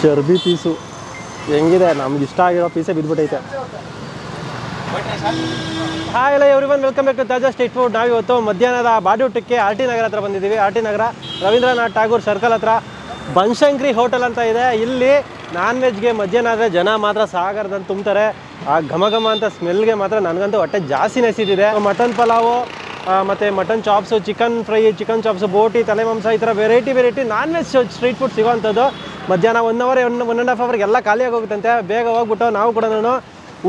ಚರ್ಬಿ piece ಹೆಂಗಿದೆ, ನಮ್ಗೆ ಇಷ್ಟ ಆಗಿರೋ ಪೀಸೇ ಬಿದ್ದುಬಿಟ್ಟೈತೆ. ಹಾಯ್ ಎಲ್ಲ ಎವ್ರಿವನ್, ವೆಲ್ಕಮ್ ಬ್ಯಾಕ್ ಟು ತಾಜಾ ಸ್ಟ್ರೀಟ್ ಫುಡ್. ನಾವಿವತ್ತು ಮಧ್ಯಾಹ್ನದ ಬಾಡೂಟಕ್ಕೆ ಆರ್ ಟಿ ನಗರ ಹತ್ರ ಬಂದಿದ್ದೀವಿ. ಆರ್ ಟಿ ನಗರ ರವೀಂದ್ರನಾಥ್ ಠಾಗೂರ್ ಸರ್ಕಲ್ ಹತ್ರ ಬನಶಂಕರಿ ಹೋಟೆಲ್ ಅಂತ ಇದೆ. ಇಲ್ಲಿ ನಾನ್ ವೆಜ್ಗೆ ಮಧ್ಯಾಹ್ನ ಆದರೆ ಜನ ಮಾತ್ರ ಸಾಗರದಲ್ಲಿ ತುಂಬ್ತಾರೆ. ಆ ಘಮ ಘಮ ಅಂತ ಸ್ಮೆಲ್ಗೆ ಮಾತ್ರ ನನಗಂತೂ ಹೊಟ್ಟೆ ಜಾಸ್ತಿ ನೆಸಿದಿದೆ. ಮಟನ್ ಪಲಾವು ಮತ್ತು mutton chops, chicken fry, chicken chops, ಬೋಟಿ, ತಲೆ ಮಾಂಸ, ಈ ಥರ variety non veg street food ಸಿಗೋವಂಥದ್ದು. ಮಧ್ಯಾಹ್ನ 1 ಅವರ್ 1.5 ಅವರ್ಗೆ ಎಲ್ಲ ಖಾಲಿಯಾಗಿ ಹೋಗುತ್ತಂತೆ. ಬೇಗ ಹೋಗ್ಬಿಟ್ಟು ನಾವು ಕೂಡ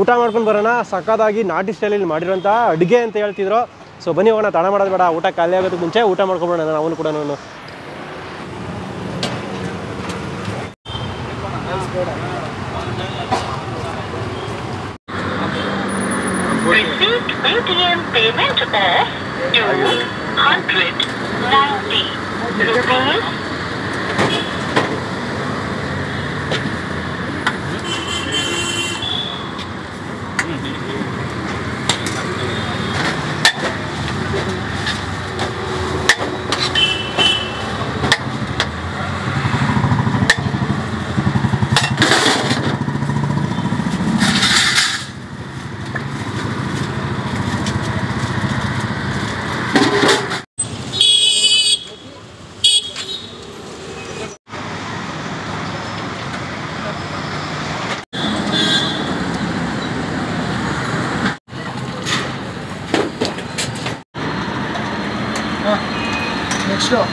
ಊಟ ಮಾಡ್ಕೊಂಡು ಬರೋಣ. ಸಕ್ಕದಾಗಿ ನಾಟಿ ಸ್ಟೈಲಲ್ಲಿ ಮಾಡಿರೋಂಥ ಅಡುಗೆ ಅಂತ ಹೇಳ್ತಿದ್ರು. ಸೊ ಬನ್ನಿ ಹೋಗೋಣ, ತಡ ಮಾಡೋದು ಬೇಡ. ಊಟ ಖಾಲಿ ಆಗೋದಕ್ಕೆ ಮುಂಚೆ ಊಟ ಮಾಡ್ಕೊಂಡ್ಬಿಡೋಣ ನಾವು ಕೂಡ. Receipt ATM payment of ₹290. Next up.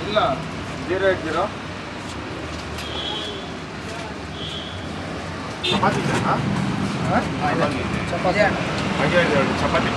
ಇಲ್ಲ 080 ಚಪಾತಿ ಚಪಾತಿ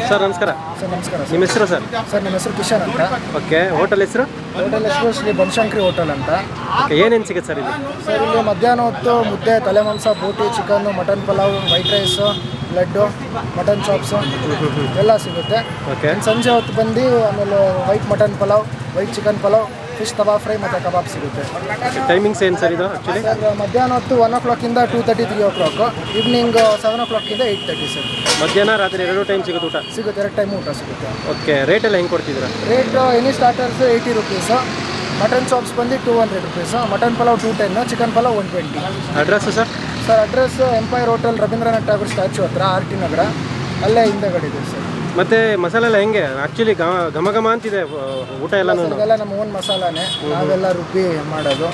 ಸರ್ ನಮಸ್ಕಾರ. ಸರ್ ನಮಸ್ಕಾರ. ನಿಮ್ಮ ಹೆಸರು ಸರ್? ಸರ್ ನಮ್ಮ ಹೆಸರು ಕಿಶನ್ ಅಂತ. ಓಕೆ, ಹೋಟೆಲ್ ಹೆಸರು? ಹೋಟೆಲ್ ಹೆಸರು ಶ್ರೀ ಬನಶಂಕರಿ ಹೋಟೆಲ್ ಅಂತ. ಓಕೆ, ಏನೇನು ಸಿಗುತ್ತೆ ಸರ್ ಇಲ್ಲಿ? ಸರ್ ಇಲ್ಲಿ ಮಧ್ಯಾಹ್ನ ಹೊತ್ತು ಮುದ್ದೆ, ತಲೆ ಮಾಂಸ, ಬೋಟಿ, chicken, mutton pulao, white rice, ಲಡ್ಡು, ಮಟನ್ ಚಾಪ್ಸು ಎಲ್ಲ ಸಿಗುತ್ತೆ. ಓಕೆ. ಸಂಜೆ ಹೊತ್ತು ಬಂದು ಆಮೇಲೆ white mutton pulao, white chicken pulao, fish tawa fry ಮತ್ತು ಕಬಾಬ್ ಸಿಗುತ್ತೆ. ಟೈಮಿಂಗ್ಸ್ ಏನು ಸರ್ ಇದು ಆ್ಯಕ್ಚುಲಿ? ಸರ್ ಮಧ್ಯಾಹ್ನ ಹೊತ್ತು 1 o'clock ಇಂದ 2:30, 3 o'clock. ಈವ್ನಿಂಗ್ 7 o'clock ಇಂದ 8:30 ಸರ್. ಮಧ್ಯಾಹ್ನ ರಾತ್ರಿ 2 ಟೈಮ್ ಸಿಗುತ್ತೆ ಊಟ? ಸಿಗುತ್ತೆ, 2 ಟೈಮ್ ಊಟ ಸಿಗುತ್ತೆ. ಓಕೆ, ರೇಟ್ ಎಲ್ಲ ಹೆಂಗೆ ಕೊಡ್ತಿದ್ದೀರಾ? Rate any starters 80 rupees, mutton chops ಬಂದು 200 rupees, mutton pulao 210, chicken pulao 120. Address sir? Sir address Empire hotel Rabindranath Tagore statue ಹತ್ರ, ಆರ್ ಟಿ ನಗರ, ಅಲ್ಲೇ ಹಿಂದೆಗಡೆ ಇದೆ ಸರ್. ಮತ್ತು ಮಸಾಲೆ ಎಲ್ಲ ಹೆಂಗೆ ಆ್ಯಕ್ಚುಲಿ? ಘಮ ಘಮ ಅಂತಿದೆ ಊಟ ಎಲ್ಲನೂ? ಇದೆಲ್ಲ ನಮ್ಮ ಓನ್ ಮಸಾಲಾನೇ, ನಾವೆಲ್ಲ ರುಬ್ಬಿ ಮಾಡೋದು.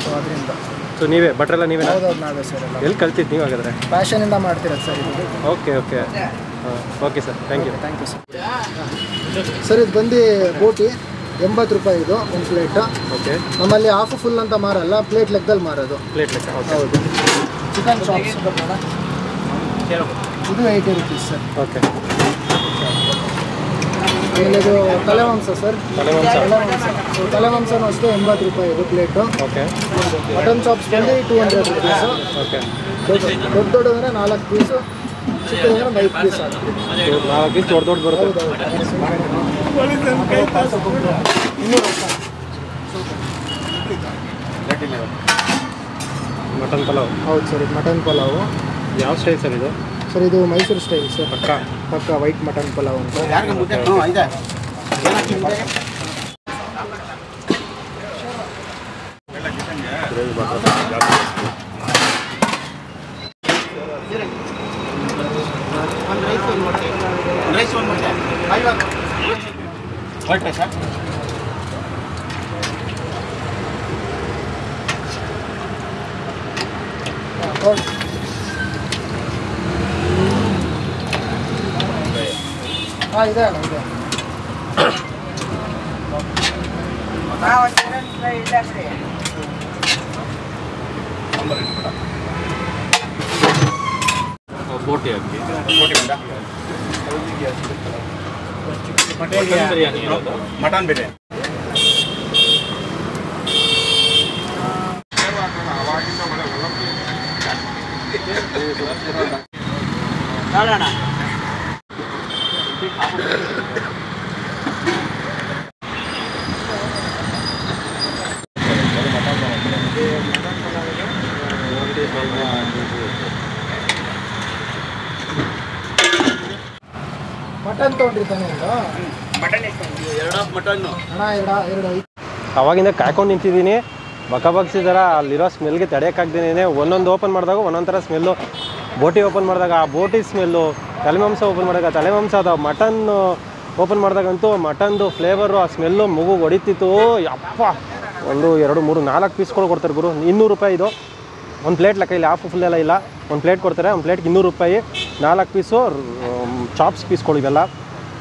ಸೊ ಅದರಿಂದ. ಸೊ ನೀವೇ ಭಟ್ರೆಲ್ಲ ನೀವೇ? ಹೌದೌದು, ನಾವೇ ಸರ್. ಎಲ್ಲ ಎಲ್ಲಿ ಕಲ್ತಿದ್ದು ನೀವು ಹಾಗಾದರೆ? ಪ್ಯಾಷನಿಂದ ಮಾಡ್ತಿರೋದು ಸರ್ ಇದು. Okay okay okay sir, thank you. Thank you sir. Sir ಇದು ಬಂದು ಬೋಟಿ 80 ರೂಪಾಯಿ ಇದು ಒಂದು ಪ್ಲೇಟ್. ಓಕೆ. ನಮ್ಮಲ್ಲಿ ಹಾಫ್ ಫುಲ್ ಅಂತ ಮಾರಲ್ಲ, ಪ್ಲೇಟ್ ಲೆಕ್ಕದಲ್ಲಿ ಮಾರೋದು. ಪ್ಲೇಟ್ ಲೆಕ್ಕ? ಹೌದು. ಚಿಕನ್ ಚಾಪ್ಸ್ ಇದು 80 rupees ಸರ್. ಓಕೆ. ಆಮೇಲೆ ಇದು ತಲೆ ಮಾಂಸ ಸರ್. ತಲೆ ಮಾಂಸ? ತಲೆ ಮಾಂಸನೂ ಅಷ್ಟೇ 80 ರೂಪಾಯಿ ಇದು ಪ್ಲೇಟು. ಓಕೆ. ಮಟನ್ ಚಾಪ್ಸ್ ಬಂದು 200 rupees. ಓಕೆ. ದೊಡ್ಡ ಅಂದರೆ 4 ಪೀಸು, ಚಿಕ್ಕದಂದ್ರೆ 5 ಪೀಸ್ ಆಗ್ತದೆ. 4 ಪೀಸ್ ದೊಡ್ಡ ಬರುತ್ತೆ? ಮಟನ್ ಪಲಾವ್? ಹೌದು ಸರ್, ಇದು ಮಟನ್ ಪಲಾವು. ಯಾವ ಸ್ಟೈಲ್ ಸರ್ ಇದು? ಸರ್ ಇದು ಮೈಸೂರು ಸ್ಟೈಲ್ ಸರ್. ಪಕ್ಕ ವೈಟ್ ಮಟನ್ ಪಲಾವ್ ಅಂತ. ಹಾಂ ಇದೆ ಅಲ್ಲ ಇದೆ. ಬೋಟಿ ಹಾಕಿ ಬೋಟಿ ಬೇಡ ಮಟನ್ ಬಿರಿಯಾನಿ ನೋಡೋಣ. ಮಟನ್ ತೊಗೊಂಡಿರ್ತಾನೆ ಮಟನ್ ಅಣ್ಣ ಎರಡು ಐದು. ಅವಾಗಿಂದ ಕಾಯ್ಕೊಂಡು ನಿಂತಿದ್ದೀನಿ, ಬಕಬಗ್ಸಿದಾರ ಅಲ್ಲಿರೋ ಸ್ಮೆಲ್ಗೆ ತಡೆಯೋಕ್ಕಾಗ್ದೇನೆ ಒಂದೊಂದು ಓಪನ್ ಮಾಡಿದಾಗ ಒಂದೊಂದು ಥರ ಸ್ಮೆಲ್ಲು. ಬೋಟಿ ಓಪನ್ ಮಾಡಿದಾಗ ಆ ಬೋಟಿ ಸ್ಮೆಲ್ಲು, ತಲೆಮಾಂಸ ಓಪನ್ ಮಾಡಿದಾಗ ತಲೆಮಾಂಸದ, ಮಟನ್ ಓಪನ್ ಮಾಡಿದಾಗಂತೂ ಮಟನ್ದು ಫ್ಲೇವರು ಆ ಸ್ಮೆಲ್ಲು ಮಗು ಹೊಡಿತಿತ್ತು. ಯಪ್ಪ, 1 2 3 4 ಪೀಸ್ಗಳು ಕೊಡ್ತಾರೆ ಗುರು. 200 ರೂಪಾಯಿ ಇದು ಒಂದು ಪ್ಲೇಟ್. ಲೆಕ್ಕ ಇಲ್ಲಿ ಹಾಫ್ ಫುಲ್ಲೆಲ್ಲ ಇಲ್ಲ, ಒಂದು ಪ್ಲೇಟ್ ಕೊಡ್ತಾರೆ. ಒಂದು ಪ್ಲೇಟ್ಗೆ 200 ರೂಪಾಯಿ. 4 ಪೀಸು ಚಾಪ್ಸ್ ಪೀಸ್ಗಳು ಇವೆಲ್ಲ,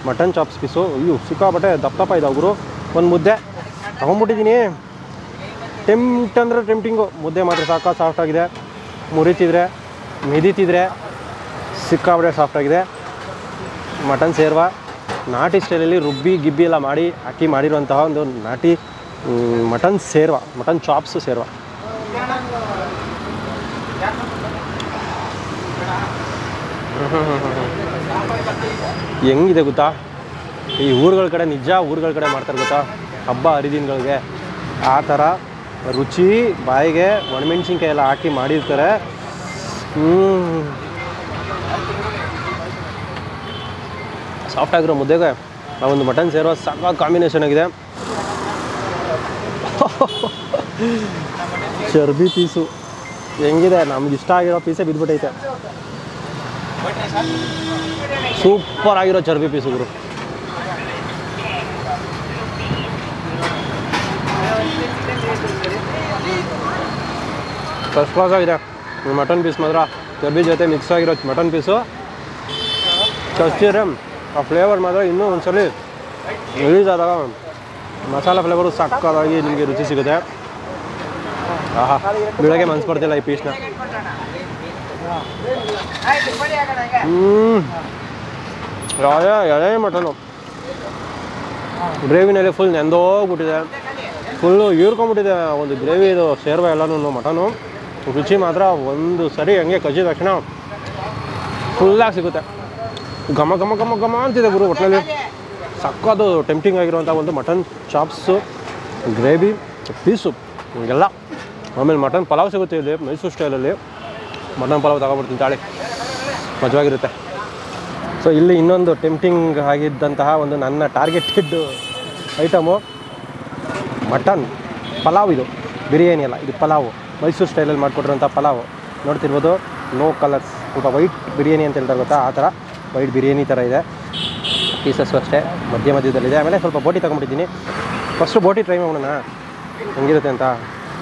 ಮಟನ್ ಚಾಪ್ಸ್ ಪೀಸು. ಅಯ್ಯೋ ಸಿಕ್ಕಾಬಟ್ಟೆ ದಪ್ಪ ಇದಾವೆ ಗುರು. ಒಂದು ಮುದ್ದೆ ತೊಗೊಂಡ್ಬಿಟ್ಟಿದ್ದೀನಿ. ಟೆಂಪ್ಟ್ ಅಂದರೆ ಟೆಂಪ್ಟಿಂಗು. ಮುದ್ದೆ ಮಾತ್ರ ಸಾಫ್ಟಾಗಿದೆ, ಮುರಿತಿದ್ರೆ ಮಿದಿತಿದ್ರೆ ಸಿಕ್ಕಾಬಟ್ಟೆ ಸಾಫ್ಟಾಗಿದೆ. ಮಟನ್ ಸೇರ್ವ ನಾಟಿ ಸ್ಟೈಲಲ್ಲಿ ರುಬ್ಬಿ ಗಿಬ್ಬಿ ಎಲ್ಲ ಮಾಡಿ ಹಾಕಿ ಮಾಡಿರುವಂತಹ ಒಂದು ನಾಟಿ ಮಟನ್ ಸೇರ್ವ, ಮಟನ್ ಚಾಪ್ಸು ಸೇರ್ವ. ಹೆಂಗಿದೆ ಗೊತ್ತಾ, ಈ ಊರುಗಳ ಕಡೆ, ನಿಜ ಊರುಗಳ ಕಡೆ ಮಾಡ್ತಾರೆ ಗೊತ್ತಾ, ಹಬ್ಬ ಹರಿದಿನಗಳಿಗೆ ಆ ಥರ ರುಚಿ. ಬಾಯಿಗೆ ಒಣಮೆಣ್ಸಿನ್ಕಾಯಿ ಎಲ್ಲ ಹಾಕಿ ಮಾಡಿರ್ತಾರೆ. ಸಾಫ್ಟಾಗಿರೋ ಮುದ್ದೆಗೆ ಆ ಒಂದು ಮಟನ್ ಸೇರೋ ಸಾಕಾಗಿ ಕಾಂಬಿನೇಷನ್ ಆಗಿದೆ. ಚರ್ಬಿ ಪೀಸು ಹೆಂಗಿದೆ, ನಮ್ಗೆ ಇಷ್ಟ ಆಗಿರೋ ಪೀಸೇ ಬಿದ್ದುಬಿಟ್ಟೈತೆ. ಸೂಪರ್ ಆಗಿರೋ ಚರ್ಬಿ ಪೀಸು ಗುರು. ಫಸ್ಟ್ ಕ್ಲಾಸ್ ಆಗಿದೆ ಮಟನ್ ಪೀಸ್ ಮಾತ್ರ. ಚರ್ಬಿ ಜೊತೆ ಮಿಕ್ಸ್ ಆಗಿರೋ ಮಟನ್ ಪೀಸು ಚಚ್ಚಿದ್ರೆ ಆ ಫ್ಲೇವರ್ ಮಾತ್ರ ಇನ್ನೂ ಒಂದ್ಸಲಿ ರಿಲೀಸ್ ಆದಾಗ ಮಸಾಲ ಫ್ಲೇವರು ಸಕ್ಕತ್ತಾಗಿ ನಿಮಗೆ ರುಚಿ ಸಿಗುತ್ತೆ. ಆಹಾ, ಬೆಳಗ್ಗೆ ಮನ್ಸು ಬರ್ತಿಲ್ಲ ಈ ಪೀಸ್ನ. ಎಳೆ ಮಟನು ಗ್ರೇವಿನಲ್ಲಿ ಫುಲ್ ನೆಂದೋಗ್ಬಿಟ್ಟಿದೆ, ಫುಲ್ಲು ಹೀರ್ಕೊಂಬಿಟ್ಟಿದೆ ಒಂದು ಗ್ರೇವಿ. ಇದು ಸೇರ್ವ ಎಲ್ಲನೂ ಮಟನು. ರುಚಿ ಮಾತ್ರ ಒಂದು ಸರಿ ಹಂಗೆ ಕಚ್ಚಿದ ತಕ್ಷಣ ಫುಲ್ಲಾಗಿ ಸಿಗುತ್ತೆ. ಘಮ ಘಮ ಘಮ ಘಮ ಅಂತಿದೆ ಗುರು. ಒಟ್ಟಿನಲ್ಲಿ ಸಕ್ಕದು ಟೆಂಪ್ಟಿಂಗ್ ಆಗಿರುವಂಥ ಒಂದು ಮಟನ್ ಚಾಪ್ಸು, ಗ್ರೇವಿ ಪೀಸು ಎಲ್ಲ. ಆಮೇಲೆ ಮಟನ್ ಪಲಾವ್ ಸಿಗುತ್ತೆ ಇಲ್ಲಿ ಮೈಸೂರು ಸ್ಟೈಲಲ್ಲಿ. ಮಟನ್ ಪಲಾವ್ ತಗೊಬಿಡ್ತೀನಿ ತಾಳಿ, ಮಜವಾಗಿರುತ್ತೆ. ಸೊ ಇಲ್ಲಿ ಇನ್ನೊಂದು ಟೆಂಪ್ಟಿಂಗ್ ಆಗಿದ್ದಂತಹ ಒಂದು ನನ್ನ ಟಾರ್ಗೆಟೆಡ್ ಐಟಮು ಮಟನ್ ಪಲಾವ್. ಇದು ಬಿರಿಯಾನಿ ಅಲ್ಲ, ಇದು ಪಲಾವು, ಮೈಸೂರು ಸ್ಟೈಲಲ್ಲಿ ಮಾಡಿಕೊಟ್ಟಿರೋಂಥ ಪಲಾವು. ನೋಡ್ತಿರ್ಬೋದು, ನೋ ಕಲರ್ಸ್, ಸ್ವಲ್ಪ ವೈಟ್ ಬಿರಿಯಾನಿ ಅಂತ ಹೇಳ್ತಾರೆ ಗೊತ್ತಾ, ಆ ಥರ ವೈಟ್ ಬಿರಿಯಾನಿ ಥರ ಇದೆ. ಪೀಸಸ್ಸು ಅಷ್ಟೇ ಮಧ್ಯದಲ್ಲಿದೆ. ಆಮೇಲೆ ಸ್ವಲ್ಪ ಬೋಟಿ ತೊಗೊಂಬಿಟ್ಟಿದ್ದೀನಿ. ಫಸ್ಟು ಬೋಟಿ ಟ್ರೈ ಮಾಡೋಣ ಹೆಂಗಿರುತ್ತೆ ಅಂತ.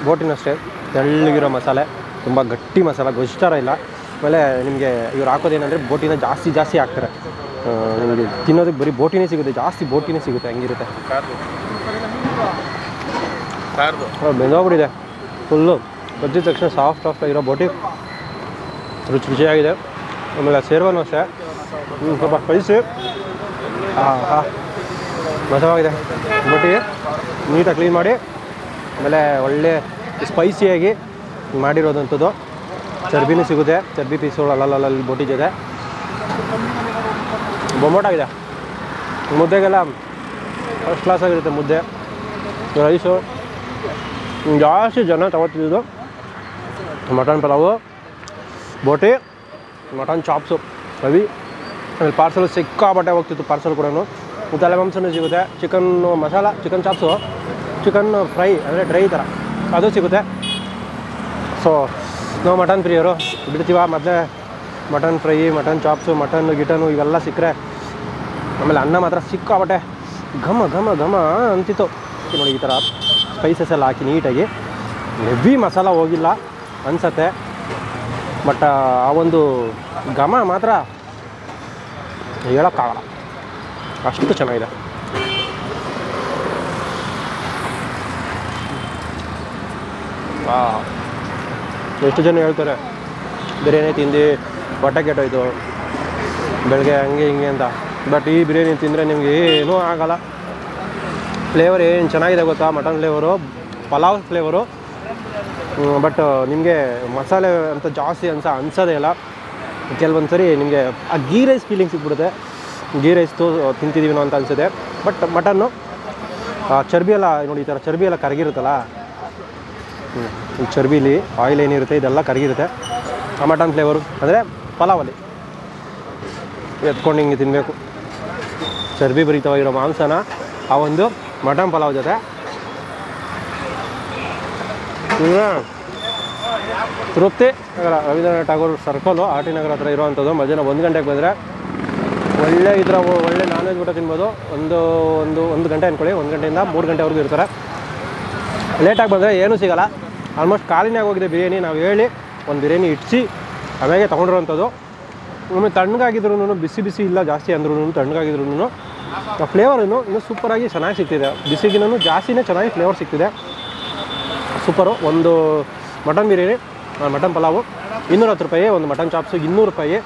ಬೋಟಿನೂ ಅಷ್ಟೇ ತೆಳ್ಳಗಿರೋ ಮಸಾಲೆ, ತುಂಬ ಗಟ್ಟಿ ಮಸಾಲೆ, ಗೊಜ್ಜು ಇಲ್ಲ. ಆಮೇಲೆ ನಿಮಗೆ ಇವ್ರು ಹಾಕೋದೇನೆಂದರೆ ಬೋಟಿನ ಜಾಸ್ತಿ ಹಾಕ್ತಾರೆ. ನಿಮಗೆ ತಿನ್ನೋದಕ್ಕೆ ಬರೀ ಬೋಟಿನೇ ಸಿಗುತ್ತೆ, ಜಾಸ್ತಿ ಬೋಟಿನೇ ಸಿಗುತ್ತೆ. ಹೆಂಗಿರುತ್ತೆ ಬೆಂದೋಗ್ಬಿಟ್ಟಿದೆ ಫುಲ್ಲು. ಗೊಜ್ಜಿದ ತಕ್ಷಣ ಸಾಫ್ಟಾಗಿರೋ ಬೋಟಿ ರುಚಿಯಾಗಿದೆ. ಆಮೇಲೆ ಸೇರ್ವನೂ ಅಷ್ಟೇ ಸ್ವಲ್ಪ ಸ್ಪೈಸಿ, ಮಜವಾಗಿದೆ. ಬೋಟಿ ನೀಟಾಗಿ ಕ್ಲೀನ್ ಮಾಡಿ ಆಮೇಲೆ ಒಳ್ಳೆ ಸ್ಪೈಸಿಯಾಗಿ ಮಾಡಿರೋದಂಥದ್ದು. ಚರ್ಬಿನೂ ಸಿಗುತ್ತೆ, ಚರ್ಬಿ ಪೀಸುಗಳು ಅಲ್ಲಲ್ಲಿ ಬೋಟಿ ಜೊತೆ ಬೊಮ್ಮೋಟಾಗಿದೆ. ಮುದ್ದೆಗೆಲ್ಲ ಫಸ್ಟ್ ಕ್ಲಾಸ್ ಆಗಿರುತ್ತೆ ಮುದ್ದೆ, ರೈಸು. ಜಾಸ್ತಿ ಜನ ತಗೋತಿದ್ದು ಮಟನ್ ಪಲಾವು, ಬೋಟಿ, ಮಟನ್ ಚಾಪ್ಸು ರವಿ. ಆಮೇಲೆ ಪಾರ್ಸಲ್ ಸಿಕ್ಕಾಬಟ್ಟೆ ಹೋಗ್ತಿತ್ತು ಪಾರ್ಸಲ್ ಕೂಡ. ತಲೆ ಮಾಂಸನೂ ಸಿಗುತ್ತೆ, chicken masala, chicken chops, chicken fry ಅಂದರೆ ಡ್ರೈ ಥರ ಅದು ಸಿಗುತ್ತೆ. ಸೊ ನಾವು ಮಟನ್ ಪ್ರಿಯರು ಬಿಡ್ತೀವ. ಮೊದಲೇ mutton fry, mutton chops, mutton ಗಿಟನು ಇವೆಲ್ಲ ಸಿಕ್ಕರೆ ಆಮೇಲೆ ಅನ್ನ ಮಾತ್ರ ಸಿಕ್ಕಾಬಟ್ಟೆ ಘಮ ಘಮ ಘಮ ಅಂತಿತ್ತು ನೋಡಿ. ಈ ಥರ ಸ್ಪೈಸಸ್ ಎಲ್ಲ ಹಾಕಿ ನೀಟಾಗಿ ಹೆವಿ ಮಸಾಲ ಹೋಗಿಲ್ಲ ಅನಿಸತ್ತೆ, ಬಟ್ ಆ ಒಂದು ಘಮ ಮಾತ್ರ ಹೇಳೋಕ್ಕಾಗಲ್ಲ. ಅಷ್ಟು ಚೆನ್ನಾಗಿದೆ. ಎಷ್ಟು ಜನ ಹೇಳ್ತಾರೆ ಬಿರಿಯಾನಿ ತಿಂದು ಹೊಟ್ಟೆ ಕೆಟ್ಟೋಯ್ತು ಬೆಳಗ್ಗೆ ಹಂಗೆ ಹಿಂಗೆ ಅಂತ. ಬಟ್ ಈ ಬಿರಿಯಾನಿ ತಿಂದರೆ ನಿಮಗೆ ಏನೂ ಆಗೋಲ್ಲ. ಫ್ಲೇವರ್ ಏನು ಚೆನ್ನಾಗಿದೆ ಗೊತ್ತಾ, mutton flavour, pulao flavour. But ನಿಮಗೆ ಮಸಾಲೆ ಅಂತ ಜಾಸ್ತಿ ಅನ್ಸೋದೇ ಇಲ್ಲ. ಕೆಲವೊಂದು ಸರಿ ನಿಮಗೆ ಆ ಗೀ ರೈಸ್ ಫೀಲಿಂಗ್ ಸಿಗ್ಬಿಡುತ್ತೆ. ಗೀ ರೈಸ್ದು ತಿಂತಿದ್ದೀವಿ ಅಂತ ಅನಿಸುತ್ತೆ. ಬಟ್ ಮಟನ್ನು ಚರ್ಬಿ ಎಲ್ಲ ನೋಡಿ, ಈ ಥರ ಚರ್ಬಿ ಎಲ್ಲ ಕರಗಿರುತ್ತಲ್ಲ, ಈ ಚರ್ಬಿಲಿ ಆಯಿಲ್ ಏನಿರುತ್ತೆ ಇದೆಲ್ಲ ಕರಗಿರುತ್ತೆ. ಆ ಮಟನ್ ಫ್ಲೇವರು ಅಂದರೆ ಪಲಾವಲ್ಲಿ ಎತ್ಕೊಂಡು ಹಿಂಗೆ ತಿನ್ನಬೇಕು. ಚರ್ಬಿ ಭರಿತವಾಗಿರೋ ಮಾಂಸನ ಆ ಒಂದು ಮಟನ್ ಪಲಾವ್ ಜೊತೆ ತೃಪ್ತಿ. Rabindranath Tagore circle R T Nagar ಹತ್ರ ಇರೋವಂಥದ್ದು. ಮಧ್ಯಾಹ್ನ 1 ಗಂಟೆಗೆ ಬಂದರೆ ಒಳ್ಳೆ ಈ ಥರ ಒಳ್ಳೆ ನಾನ್ ವೆಜ್ ಊಟ ತಿನ್ಬೋದು. ಒಂದು ಗಂಟೆ ಅಂದ್ಕೊಳ್ಳಿ, 1 ಗಂಟೆಯಿಂದ 3 ಗಂಟೆವರೆಗೂ ಇರ್ತಾರೆ. ಲೇಟಾಗಿ ಬಂದರೆ ಏನೂ ಸಿಗೋಲ್ಲ. ಆಲ್ಮೋಸ್ಟ್ ಖಾಲಿನೇ ಆಗೋಗಿದೆ ಬಿರಿಯಾನಿ. ನಾವು ಹೇಳಿ ಒಂದು ಬಿರಿಯಾನಿ ಇಟ್ಟಿಸಿ ಆಮೇಲೆ ತೊಗೊಂಡಿರೋವಂಥದ್ದು. ಆಮೇಲೆ ತಣ್ಣಗಾಗಿದ್ರು ಬಿಸಿ ಬಿಸಿ ಇಲ್ಲ ಜಾಸ್ತಿ ಅಂದ್ರೂ ತಣ್ಣಗಾಗಿದ್ರು ಆ ಫ್ಲೇವರ್ ಇನ್ನೂ ಸೂಪರಾಗಿ ಚೆನ್ನಾಗಿ ಸಿಗ್ತಿದೆ. ಬಿಸಿಗಿನೂ ಜಾಸ್ತಿನೇ ಚೆನ್ನಾಗಿ ಫ್ಲೇವರ್ ಸಿಗ್ತಿದೆ. ಸೂಪರು. ಒಂದು ಮಟನ್ ಬಿರಿಯಾನಿ, ಮಟನ್ ಪಲಾವು 210 ರೂಪಾಯಿ. ಒಂದು ಮಟನ್ ಚಾಪ್ಸು 200 ರೂಪಾಯಿ.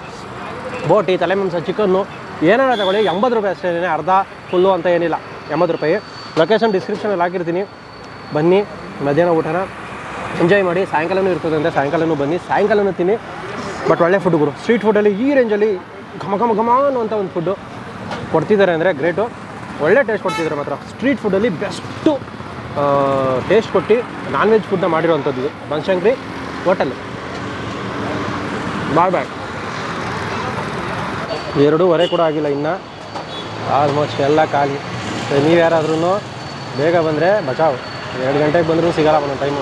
ಬೋಟಿ, ತಲೆ ಮಾಂಸ, ಚಿಕನ್ನು ಏನಾರ ತಗೊಳ್ಳಿ 80 ರೂಪಾಯಿ ಅಷ್ಟೇ, ಅರ್ಧ ಫುಲ್ಲು ಅಂತ ಏನಿಲ್ಲ, 80 ರೂಪಾಯಿ. ಲೊಕೇಶನ್ ಡಿಸ್ಕ್ರಿಪ್ಷನಲ್ಲಿ ಹಾಕಿರ್ತೀನಿ, ಬನ್ನಿ. ಮಧ್ಯಾಹ್ನ ಊಟನ ಎಂಜಾಯ್ ಮಾಡಿ. ಸಾಯಂಕಾಲನೂ ಇರ್ತದೆ ಅಂದರೆ ಸಾಯಂಕಾಲನೂ ಬನ್ನಿ, ಸಾಯಂಕಾಲನೂ ತಿನ್ನಿ. ಬಟ್ ಒಳ್ಳೆ ಫುಡ್ ಗುರು. ಸ್ಟ್ರೀಟ್ ಫುಡ್ಡಲ್ಲಿ ಈ ರೇಂಜಲ್ಲಿ ಘಮ ಅನ್ನುವಂಥ ಒಂದು ಫುಡ್ಡು ಕೊಡ್ತಿದ್ದಾರೆ ಅಂದರೆ ಗ್ರೇಟು. ಒಳ್ಳೆ ಟೇಸ್ಟ್ ಕೊಡ್ತಿದ್ದಾರೆ ಮಾತ್ರ. ಸ್ಟ್ರೀಟ್ ಫುಡ್ಡಲ್ಲಿ ಬೆಸ್ಟು ಟೇಸ್ಟ್ ಕೊಟ್ಟು ನಾನ್ ವೆಜ್ ಫುಡ್ನ ಮಾಡಿರೋವಂಥದ್ದು ಇದು ಬನಶಂಕರಿ ಹೋಟೆಲ್. ಬಾಯ್ 2:15 ಕೂಡ ಆಗಿಲ್ಲ ಇನ್ನು. ಆಲ್ಮೋಸ್ಟ್ ಎಲ್ಲ ಖಾಲಿ. ನೀವು ಯಾರಾದ್ರೂ ಬೇಗ ಬಂದರೆ ಬಚಾವ್. 2 ಗಂಟೆಗೆ ಬಂದರೂ ಸಿಗೋಲ್ಲ ಒಂದೊಂದು ಟೈಮು.